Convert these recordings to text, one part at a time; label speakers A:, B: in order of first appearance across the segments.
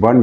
A: 1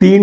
A: 3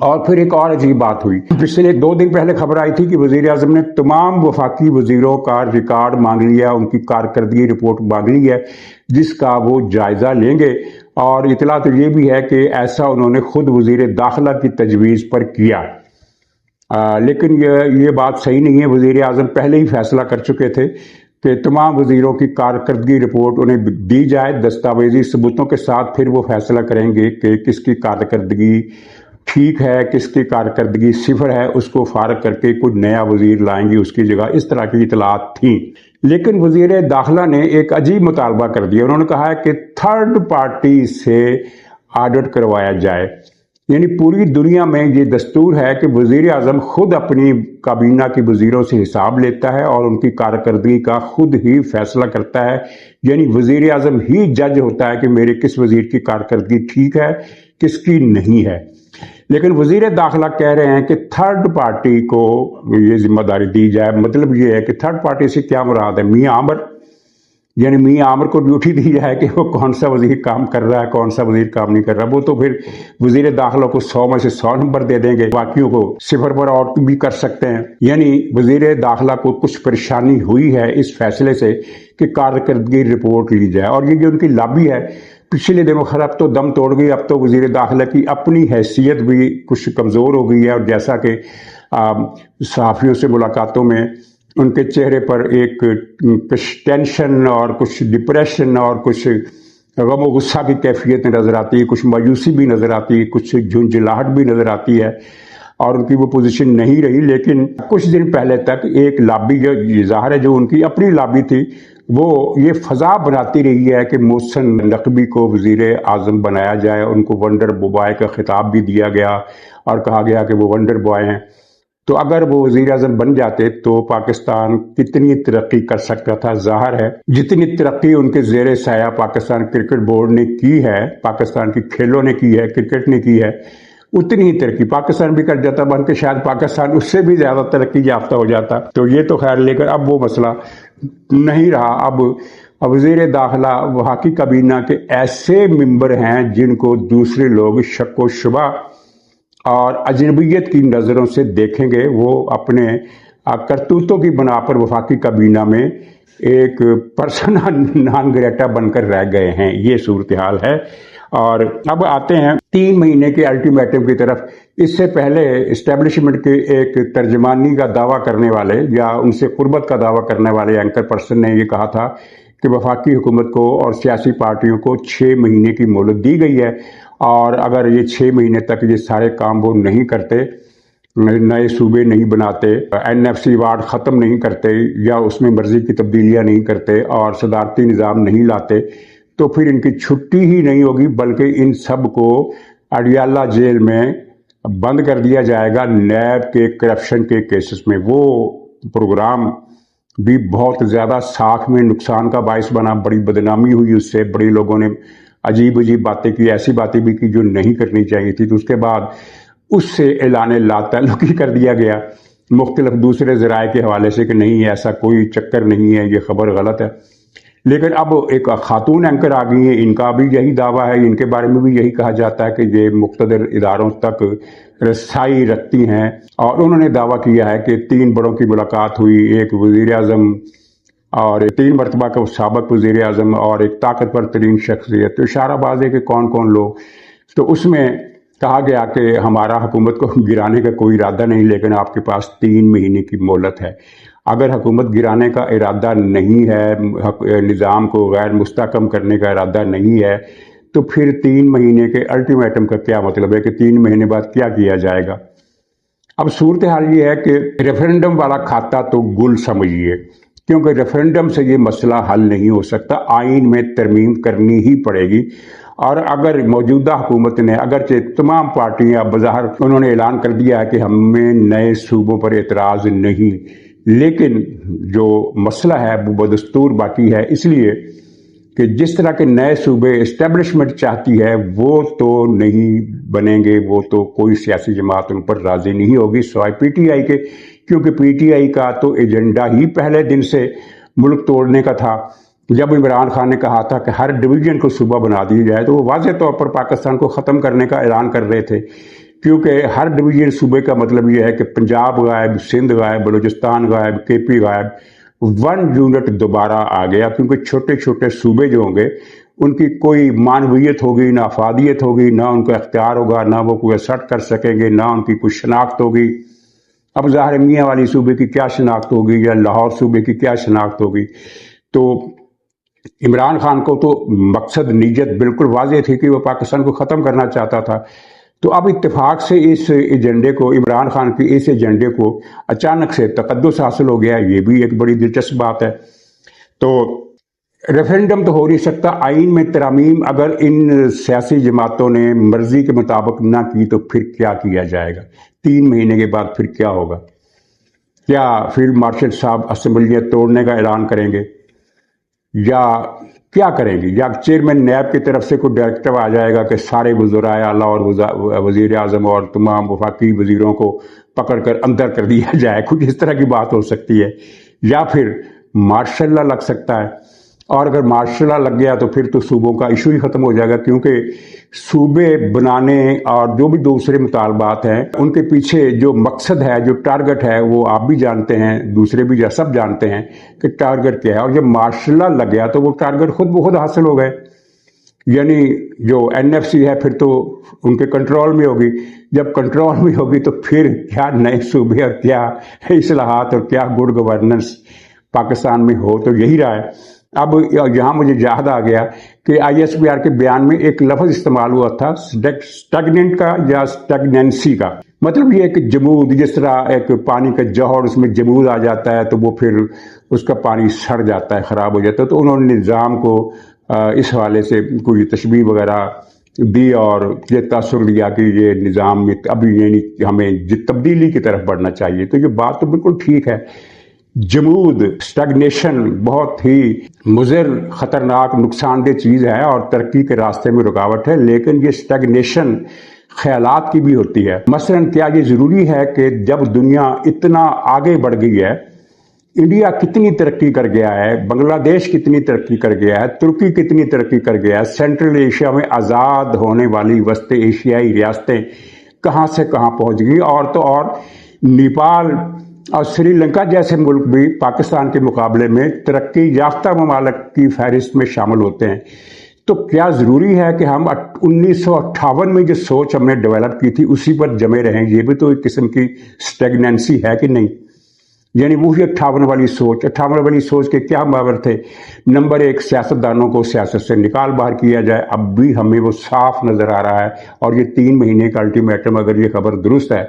A: اور پھر ایک اور عجیب بات ہوئی، پچھلے 2 دن پہلے خبر آئی تھی کہ وزیر اعظم نے تمام وفاقی وزیروں کا ریکارڈ مانگ لیا، ان کی کارکردگی رپورٹ مانگ لی ہے جس کا وہ جائزہ لیں گے، اور اطلاع تو یہ بھی ہے کہ ایسا انہوں نے خود وزیر داخلہ کی تجویز پر کیا۔ لیکن یہ بات صحیح نہیں ہے، وزیر اعظم پہلے ہی فیصلہ کر چکے تھے کہ تمام وزیروں کی کارکردگی رپورٹ انہیں دی جائے دستاویزی ثبوتوں کے ساتھ، پھر وہ فیصلہ کریں گے کہ کس کی کارکردگی ٹھیک ہے، کس کی کارکردگی صفر ہے، اس کو فارغ کر کے کوئی نیا وزیر لائیں گے اس کی جگہ۔ اس طرح کی اطلاعات تھیں، لیکن وزیر داخلہ نے ایک عجیب مطالبہ کر دیا، انہوں نے کہا ہے کہ تھرڈ پارٹی سے آڈٹ کروایا جائے۔ یعنی پوری دنیا میں یہ دستور ہے کہ وزیر اعظم خود اپنی کابینہ کی وزیروں سے حساب لیتا ہے اور ان کی کارکردگی کا خود ہی فیصلہ کرتا ہے، یعنی وزیر اعظم ہی جج ہوتا ہے کہ میرے کس وزیر کی کارکردگی ٹھیک ہے، کس کی نہیں ہے۔ لیکن وزیر داخلہ کہہ رہے ہیں کہ تھرڈ پارٹی کو یہ ذمہ داری دی جائے۔ مطلب یہ ہے کہ تھرڈ پارٹی سے کیا مراد ہے؟ میاں عامر، یعنی میاں عامر کو ڈیوٹی دی جائے کہ وہ کون سا وزیر کام کر رہا ہے، کون سا وزیر کام نہیں کر رہا۔ وہ تو پھر وزیر داخلہ کو 100 میں سے 100 نمبر دے دیں گے، باقیوں کو 0 پر آؤٹ بھی کر سکتے ہیں۔ یعنی وزیر داخلہ کو کچھ پریشانی ہوئی ہے اس فیصلے سے کہ کارکردگی رپورٹ لی جائے، اور یہ جو ان کی لابی ہے پچھلے دنوں اب تو دم توڑ گئی۔ اب تو وزیر داخلہ کی اپنی حیثیت بھی کچھ کمزور ہو گئی ہے، اور جیسا کہ صحافیوں سے ملاقاتوں میں ان کے چہرے پر ایک کچھ ٹینشن اور کچھ ڈپریشن اور کچھ غم و غصہ کی کیفیت نظر آتی ہے، کچھ مایوسی بھی نظر آتی ہے، کچھ جھنجھلاہٹ بھی نظر آتی ہے، اور ان کی وہ پوزیشن نہیں رہی۔ لیکن کچھ دن پہلے تک ایک لابی جو ظاہر ہے جو ان کی اپنی لابی تھی، وہ یہ فضا بناتی رہی ہے کہ محسن نقوی کو وزیر اعظم بنایا جائے۔ ان کو ونڈر بوائے کا خطاب بھی دیا گیا اور کہا گیا کہ وہ ونڈر بوائے ہیں۔ تو اگر وہ وزیر اعظم بن جاتے تو پاکستان کتنی ترقی کر سکتا تھا۔ ظاہر ہے جتنی ترقی ان کے زیر سایہ پاکستان کرکٹ بورڈ نے کی ہے، پاکستان کی کھیلوں نے کی ہے، کرکٹ نے کی ہے، اتنی ہی ترقی پاکستان بھی کر جاتا، بلکہ شاید پاکستان اس سے بھی زیادہ ترقی یافتہ ہو جاتا۔ تو یہ تو خیر، لیکن اب وہ مسئلہ نہیں رہا۔ اب وزیر داخلہ وفاقی کابینہ کے ایسے ممبر ہیں جن کو دوسرے لوگ شک و شبہ اور اجنبیت کی نظروں سے دیکھیں گے۔ وہ اپنے کرتوتوں کی بنا پر وفاقی کابینہ میں ایک پرسنا نان گریٹا بن کر رہ گئے ہیں۔ یہ صورتحال ہے۔ اور اب آتے ہیں 3 مہینے کے الٹیمیٹم کی طرف۔ اس سے پہلے اسٹیبلشمنٹ کے ایک ترجمانی کا دعویٰ کرنے والے یا ان سے قربت کا دعویٰ کرنے والے اینکر پرسن نے یہ کہا تھا کہ وفاقی حکومت کو اور سیاسی پارٹیوں کو 6 مہینے کی مہلت دی گئی ہے، اور اگر یہ 6 مہینے تک یہ سارے کام وہ نہیں کرتے، نئے صوبے نہیں بناتے، NFC ایوارڈ ختم نہیں کرتے، یا اس میں مرضی کی تبدیلیاں نہیں کرتے، اور صدارتی نظام نہیں لاتے، تو پھر ان کی چھٹی ہی نہیں ہوگی، بلکہ ان سب کو اڈیالہ جیل میں بند کر دیا جائے گا نیب کے کرپشن کے کیسز میں۔ وہ پروگرام بھی بہت زیادہ ساکھ میں نقصان کا باعث بنا، بڑی بدنامی ہوئی اس سے، بڑے لوگوں نے عجیب باتیں کی، ایسی باتیں بھی کی جو نہیں کرنی چاہیے تھی۔ تو اس کے بعد اس سے اعلان لا تعلقی کر دیا گیا مختلف دوسرے ذرائع کے حوالے سے کہ نہیں، ایسا کوئی چکر نہیں ہے، یہ خبر غلط ہے۔ لیکن اب ایک خاتون اینکر آ گئی ہیں، ان کا بھی یہی دعویٰ ہے، ان کے بارے میں بھی یہی کہا جاتا ہے کہ یہ مقتدر اداروں تک رسائی رکھتی ہیں، اور انہوں نے دعویٰ کیا ہے کہ 3 بڑوں کی ملاقات ہوئی، ایک وزیر اعظم اور 3 مرتبہ کا سابق وزیر اعظم اور ایک طاقتور ترین شخصیت۔ تو اشارہ باز ہے کہ کون کون لوگ۔ تو اس میں کہا گیا کہ ہمارا حکومت کو گرانے کا کوئی ارادہ نہیں، لیکن آپ کے پاس 3 مہینے کی مہلت ہے۔ اگر حکومت گرانے کا ارادہ نہیں ہے، نظام کو غیر مستحکم کرنے کا ارادہ نہیں ہے، تو پھر 3 مہینے کے الٹیمیٹم کا کیا مطلب ہے کہ 3 مہینے بعد کیا کیا جائے گا؟ اب صورتحال یہ ہے کہ ریفرنڈم والا کھاتا تو گل سمجھیے، کیونکہ ریفرنڈم سے یہ مسئلہ حل نہیں ہو سکتا، آئین میں ترمیم کرنی ہی پڑے گی۔ اور اگر موجودہ حکومت نے، اگرچہ تمام پارٹیاں بظاہر انہوں نے اعلان کر دیا ہے کہ ہمیں نئے صوبوں پر اعتراض نہیں، لیکن جو مسئلہ ہے وہ بدستور باقی ہے، اس لیے کہ جس طرح کے نئے صوبے اسٹیبلشمنٹ چاہتی ہے وہ تو نہیں بنیں گے، وہ تو کوئی سیاسی جماعت ان پر راضی نہیں ہوگی سوائے PTI کے، کیونکہ PTI کا تو ایجنڈا ہی پہلے دن سے ملک توڑنے کا تھا۔ جب عمران خان نے کہا تھا کہ ہر ڈویژن کو صوبہ بنا دیا جائے، تو وہ واضح طور پر پاکستان کو ختم کرنے کا اعلان کر رہے تھے۔ کیونکہ ہر ڈویژن صوبے کا مطلب یہ ہے کہ پنجاب غائب، سندھ غائب، بلوچستان غائب، کے پی غائب، 1 یونٹ دوبارہ آ گیا، کیونکہ چھوٹے چھوٹے صوبے جو ہوں گے ان کی کوئی معنویت ہوگی، نہ افادیت ہوگی، نہ ان کا اختیار ہوگا، نہ وہ کوئی اثر کر سکیں گے، نہ ان کی کوئی شناخت ہوگی۔ اب ظاہر میاں والی صوبے کی کیا شناخت ہوگی یا لاہور صوبے کی کیا شناخت ہوگی؟ تو عمران خان کو تو مقصد نیت بالکل واضح تھی کہ وہ پاکستان کو ختم کرنا چاہتا تھا۔ تو اب اتفاق سے اس ایجنڈے کو، عمران خان کے اس ایجنڈے کو اچانک سے تقدس حاصل ہو گیا، یہ بھی ایک بڑی دلچسپ بات ہے۔ تو ریفرینڈم تو ہو نہیں سکتا، آئین میں ترامیم اگر ان سیاسی جماعتوں نے مرضی کے مطابق نہ کی تو پھر کیا کیا جائے گا؟ 3 مہینے کے بعد پھر کیا ہوگا؟ کیا فیلڈ مارشل صاحب اسمبلیاں توڑنے کا اعلان کریں گے یا کیا کریں گے؟ یا چیئرمین نیب کی طرف سے کوئی ڈائریکٹو آ جائے گا کہ سارے وزرائے اعلیٰ اور وزیر اعظم اور تمام وفاقی وزیروں کو پکڑ کر اندر کر دیا جائے؟ کچھ اس طرح کی بات ہو سکتی ہے، یا پھر مارشل لا لگ سکتا ہے۔ اور اگر مارشل لا لگ گیا تو پھر تو صوبوں کا ایشو ہی ختم ہو جائے گا، کیونکہ صوبے بنانے اور جو بھی دوسرے مطالبات ہیں ان کے پیچھے جو مقصد ہے، جو ٹارگٹ ہے، وہ آپ بھی جانتے ہیں، دوسرے بھی سب جانتے ہیں کہ ٹارگٹ کیا ہے۔ اور جب مارشل لا لگ گیا تو وہ ٹارگٹ خود بخود حاصل ہو گئے، یعنی جو NFC ہے پھر تو ان کے کنٹرول میں ہوگی۔ جب کنٹرول میں ہوگی تو پھر کیا نئے صوبے اور کیا اصلاحات اور کیا گڈ گورننس پاکستان میں ہو؟ تو یہی رہا ہے۔ اب یہاں مجھے یاد آ گیا کہ ISPR کے بیان میں ایک لفظ استعمال ہوا تھا سٹیگننٹ کا یا سٹیگننسی کا، مطلب یہ ہے کہ جمود، جس طرح ایک پانی کا جوہر اس میں جمود آ جاتا ہے تو وہ پھر اس کا پانی سڑ جاتا ہے، خراب ہو جاتا ہے۔ تو انہوں نے نظام کو اس حوالے سے کوئی تشبیہ وغیرہ دی اور یہ تاثر دیا کہ یہ نظام میں ابھی یعنی ہمیں تبدیلی کی طرف بڑھنا چاہیے۔ تو یہ بات تو بالکل ٹھیک ہے۔ جمود، سٹیگنیشن بہت ہی مضر، خطرناک، نقصان دہ چیز ہے اور ترقی کے راستے میں رکاوٹ ہے، لیکن یہ سٹیگنیشن خیالات کی بھی ہوتی ہے۔ مثلاً کیا یہ ضروری ہے کہ جب دنیا اتنا آگے بڑھ گئی ہے، انڈیا کتنی ترقی کر گیا ہے، بنگلہ دیش کتنی ترقی کر گیا ہے، ترکی کتنی ترقی کر گیا ہے، سینٹرل ایشیا میں آزاد ہونے والی وسط ایشیائی ریاستیں کہاں سے کہاں پہنچ گئی، اور تو اور نیپال اور سری لنکا جیسے ملک بھی پاکستان کے مقابلے میں ترقی یافتہ ممالک کی فہرست میں شامل ہوتے ہیں۔ تو کیا ضروری ہے کہ ہم 1958 میں جو سوچ ہم نے ڈیولپ کی تھی اسی پر جمے رہیں؟ یہ بھی تو ایک قسم کی سٹیگننسی ہے کہ نہیں؟ یعنی وہی 58 والی سوچ کے کیا محور تھے؟ نمبر 1، سیاستدانوں کو سیاست سے نکال باہر کیا جائے۔ اب بھی ہمیں وہ صاف نظر آ رہا ہے، اور یہ 3 مہینے کا الٹیمیٹم اگر یہ خبر درست ہے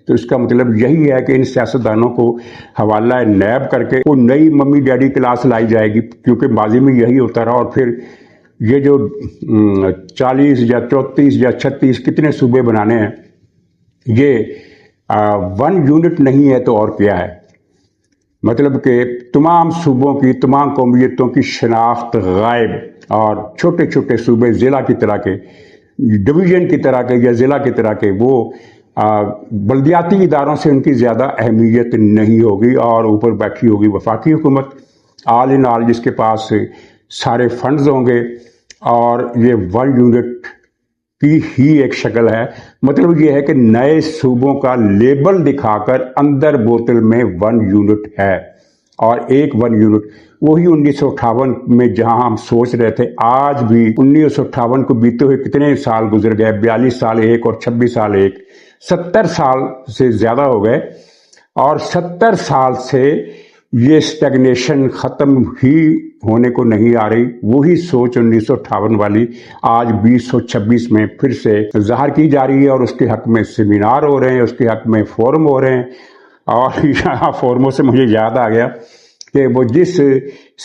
A: تو اس کا مطلب یہی ہے کہ ان سیاستدانوں کو حوالہ نیب کر کے کوئی نئی ممی ڈیڈی کلاس لائی جائے گی، کیونکہ ماضی میں یہی ہوتا رہا۔ اور پھر یہ جو 40 یا 34 یا 36 کتنے صوبے بنانے ہیں، یہ 1 یونٹ نہیں ہے تو اور کیا ہے؟ مطلب کہ تمام صوبوں کی، تمام قومیتوں کی شناخت غائب، اور چھوٹے چھوٹے صوبے ضلع کی طرح کے، ڈویژن کی طرح کے یا ضلع کی طرح کے، وہ بلدیاتی اداروں سے ان کی زیادہ اہمیت نہیں ہوگی، اور اوپر بیٹھی ہوگی وفاقی حکومت آل ان آل، جس کے پاس سارے فنڈز ہوں گے، اور یہ 1 یونٹ کی ہی ایک شکل ہے۔ مطلب یہ ہے کہ نئے صوبوں کا لیبل دکھا کر اندر بوتل میں 1 یونٹ ہے، اور ایک 1 یونٹ وہی 1958 میں جہاں ہم سوچ رہے تھے۔ آج بھی 1958 کو بیتے ہوئے کتنے سال گزر گئے؟ 42 سال ایک اور 26 سال ایک، 70 سال سے زیادہ ہو گئے، اور 70 سال سے یہ سٹیگنیشن ختم ہی ہونے کو نہیں آ رہی۔ وہی سوچ 1958 والی آج 2026 میں پھر سے ظاہر کی جا رہی ہے، اور اس کے حق میں سیمینار ہو رہے ہیں، اس کے حق میں فورم ہو رہے ہیں۔ اور یہاں فورموں سے مجھے یاد آ گیا کہ وہ جس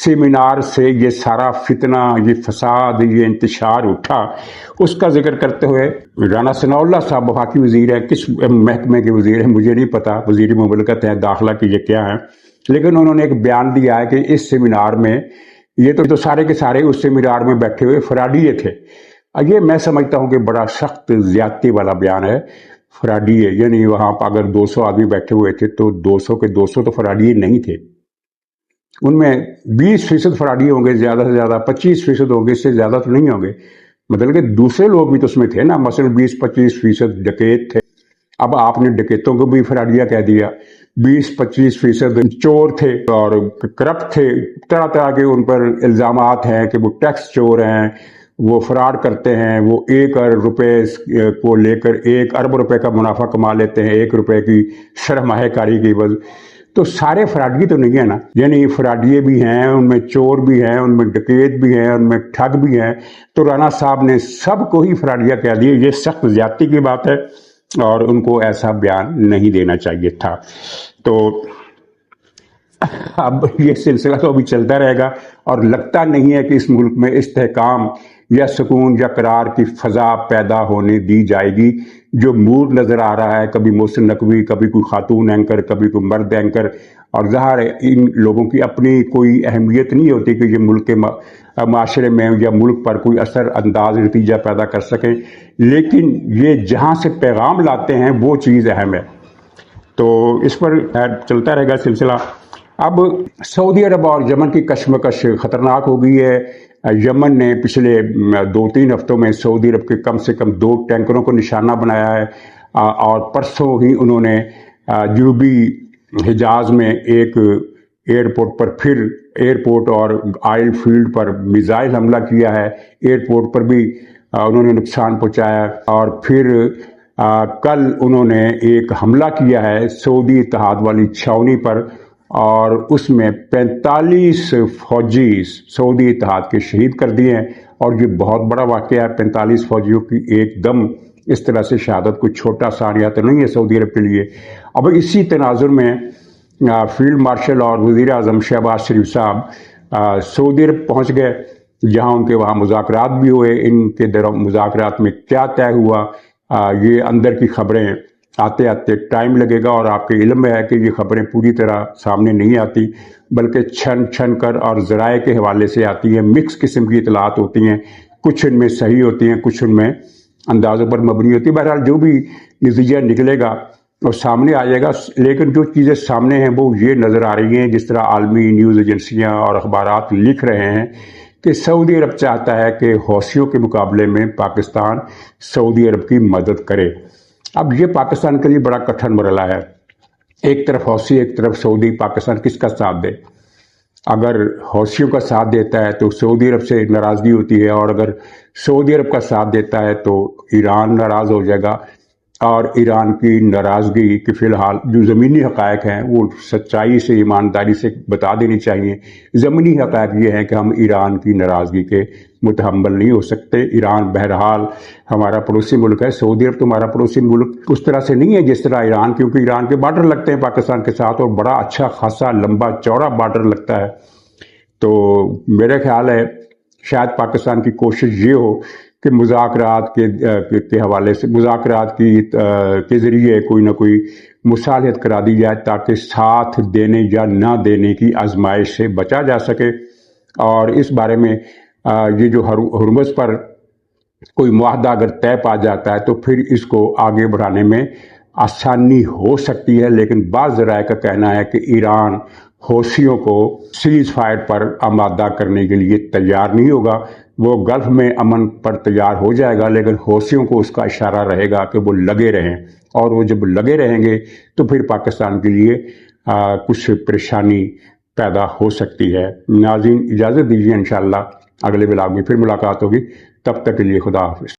A: سیمینار سے یہ سارا فتنہ، یہ فساد، یہ انتشار اٹھا، اس کا ذکر کرتے ہوئے رانا ثناء اللہ صاحب وفاقی وزیر ہیں، کس محکمے کے وزیر ہیں مجھے نہیں پتا، وزیر مملکت ہیں داخلہ کی یہ کیا ہیں، لیکن انہوں نے ایک بیان دیا ہے کہ اس سیمینار میں یہ تو سارے کے سارے اس سیمینار میں بیٹھے ہوئے فراڈیے تھے۔ یہ میں سمجھتا ہوں کہ بڑا سخت زیادتی والا بیان ہے، فراڈیے، یعنی وہاں پر اگر 200 آدمی بیٹھے ہوئے تھے تو 200 کے 200 تو فراڈیے نہیں تھے، ان میں 20% فراڈی ہوں گے، زیادہ سے زیادہ 25% ہوں گے، اس سے زیادہ تو نہیں ہوں گے، مطلب کہ دوسرے لوگ بھی تو اس میں تھے نا، مثلا 20-25% ڈکیت تھے، اب آپ نے ڈکیتوں کو بھی فراڈیا کہہ دیا، 20-25% چور تھے اور کرپٹ تھے، طرح طرح کے ان پر الزامات ہیں کہ وہ ٹیکس چور ہیں، وہ فراڈ کرتے ہیں، وہ 1 ارب روپے کو لے کر 1 ارب روپے کا منافع کما لیتے ہیں 1 روپے کی سرمایہ کاری کی عوض۔ تو سارے فراڈی تو نہیں ہے نا، یعنی فراڈیے بھی ہیں، ان میں چور بھی ہیں، ان میں ڈکیت بھی ہیں، ان میں ٹھگ بھی ہیں۔ تو رانا صاحب نے سب کو ہی فراڈیا کہہ دیا، یہ سخت زیادتی کی بات ہے اور ان کو ایسا بیان نہیں دینا چاہیے تھا۔ تو اب یہ سلسلہ تو ابھی چلتا رہے گا اور لگتا نہیں ہے کہ اس ملک میں استحکام یا سکون یا قرار کی فضا پیدا ہونے دی جائے گی۔ جو موڈ نظر آ رہا ہے، کبھی محسن نقوی، کبھی کوئی خاتون اینکر، کبھی کوئی مرد اینکر، اور ظاہر ہے ان لوگوں کی اپنی کوئی اہمیت نہیں ہوتی کہ یہ ملک کے معاشرے میں یا ملک پر کوئی اثر انداز نتیجہ پیدا کر سکیں، لیکن یہ جہاں سے پیغام لاتے ہیں وہ چیز اہم ہے۔ تو اس پر چلتا رہے گا سلسلہ۔ اب سعودی عرب اور یمن کی کشمکش خطرناک ہو گئی ہے۔ یمن نے پچھلے 2-3 ہفتوں میں سعودی عرب کے کم سے کم 2 ٹینکروں کو نشانہ بنایا ہے، اور پرسوں ہی انہوں نے جنوبی حجاز میں ایک ایئرپورٹ پر پھر ایئرپورٹ اور آئل فیلڈ پر میزائل حملہ کیا ہے۔ ایئرپورٹ پر بھی انہوں نے نقصان پہنچایا، اور پھر کل انہوں نے ایک حملہ کیا ہے سعودی اتحاد والی چھاؤنی پر، اور اس میں 45 فوجی سعودی اتحاد کے شہید کر دیے ہیں، اور یہ بہت بڑا واقعہ ہے۔ 45 فوجیوں کی ایک دم اس طرح سے شہادت کوئی چھوٹا سانیہ تو نہیں ہے سعودی عرب کے لیے۔ اب اسی تناظر میں فیلڈ مارشل اور وزیر اعظم شہباز شریف صاحب سعودی عرب پہنچ گئے، جہاں ان کے وہاں مذاکرات بھی ہوئے۔ ان کے مذاکرات میں کیا طے ہوا، یہ اندر کی خبریں آتے آتے ٹائم لگے گا، اور آپ کے علم میں ہے کہ یہ خبریں پوری طرح سامنے نہیں آتی، بلکہ چھن چھن کر اور ذرائع کے حوالے سے آتی ہیں، مکس قسم کی اطلاعات ہوتی ہیں، کچھ ان میں صحیح ہوتی ہیں، کچھ ان میں اندازوں پر مبنی ہوتی ہے۔ بہرحال جو بھی نتیجہ نکلے گا اور سامنے آ جائے گا، لیکن جو چیزیں سامنے ہیں وہ یہ نظر آ رہی ہیں، جس طرح عالمی نیوز ایجنسیاں اور اخبارات لکھ رہے ہیں کہ سعودی عرب چاہتا ہے کہ حوثیوں کے مقابلے میں پاکستان سعودی عرب کی مدد کرے۔ اب یہ پاکستان کے لیے بڑا کٹھن مرحلہ ہے، ایک طرف حوثی ایک طرف سعودی، پاکستان کس کا ساتھ دے؟ اگر حوثیوں کا ساتھ دیتا ہے تو سعودی عرب سے ناراضگی ہوتی ہے، اور اگر سعودی عرب کا ساتھ دیتا ہے تو ایران ناراض ہو جائے گا، اور ایران کی ناراضگی کہ فی الحال جو زمینی حقائق ہیں وہ سچائی سے ایمانداری سے بتا دینی چاہیے۔ زمینی حقائق یہ ہیں کہ ہم ایران کی ناراضگی کے متحمل نہیں ہو سکتے۔ ایران بہرحال ہمارا پڑوسی ملک ہے، سعودی عرب تو ہمارا پڑوسی ملک اس طرح سے نہیں ہے جس طرح ایران، کیونکہ ایران کے بارڈر لگتے ہیں پاکستان کے ساتھ، اور بڑا اچھا خاصا لمبا چوڑا بارڈر لگتا ہے۔ تو میرا خیال ہے شاید پاکستان کی کوشش یہ ہو کہ مذاکرات کے حوالے سے، مذاکرات کے ذریعے کوئی نہ کوئی مصالحت کرا دی جائے، تاکہ ساتھ دینے یا نہ دینے کی آزمائش سے بچا جا سکے۔ اور اس بارے میں یہ جو ہرمز پر کوئی معاہدہ اگر طے پا جاتا ہے تو پھر اس کو آگے بڑھانے میں آسانی ہو سکتی ہے، لیکن بعض ذرائع کا کہنا ہے کہ ایران حوثیوں کو سیز فائر پر آمادہ کرنے کے لیے تیار نہیں ہوگا۔ وہ گلف میں امن پر تیار ہو جائے گا، لیکن حوثیوں کو اس کا اشارہ رہے گا کہ وہ لگے رہیں، اور وہ جب لگے رہیں گے تو پھر پاکستان کے لیے کچھ پریشانی پیدا ہو سکتی ہے۔ ناظرین اجازت دیجیے، انشاءاللہ اگلے ولاگ میں پھر ملاقات ہوگی، تب تک کے لیے خدا حافظ۔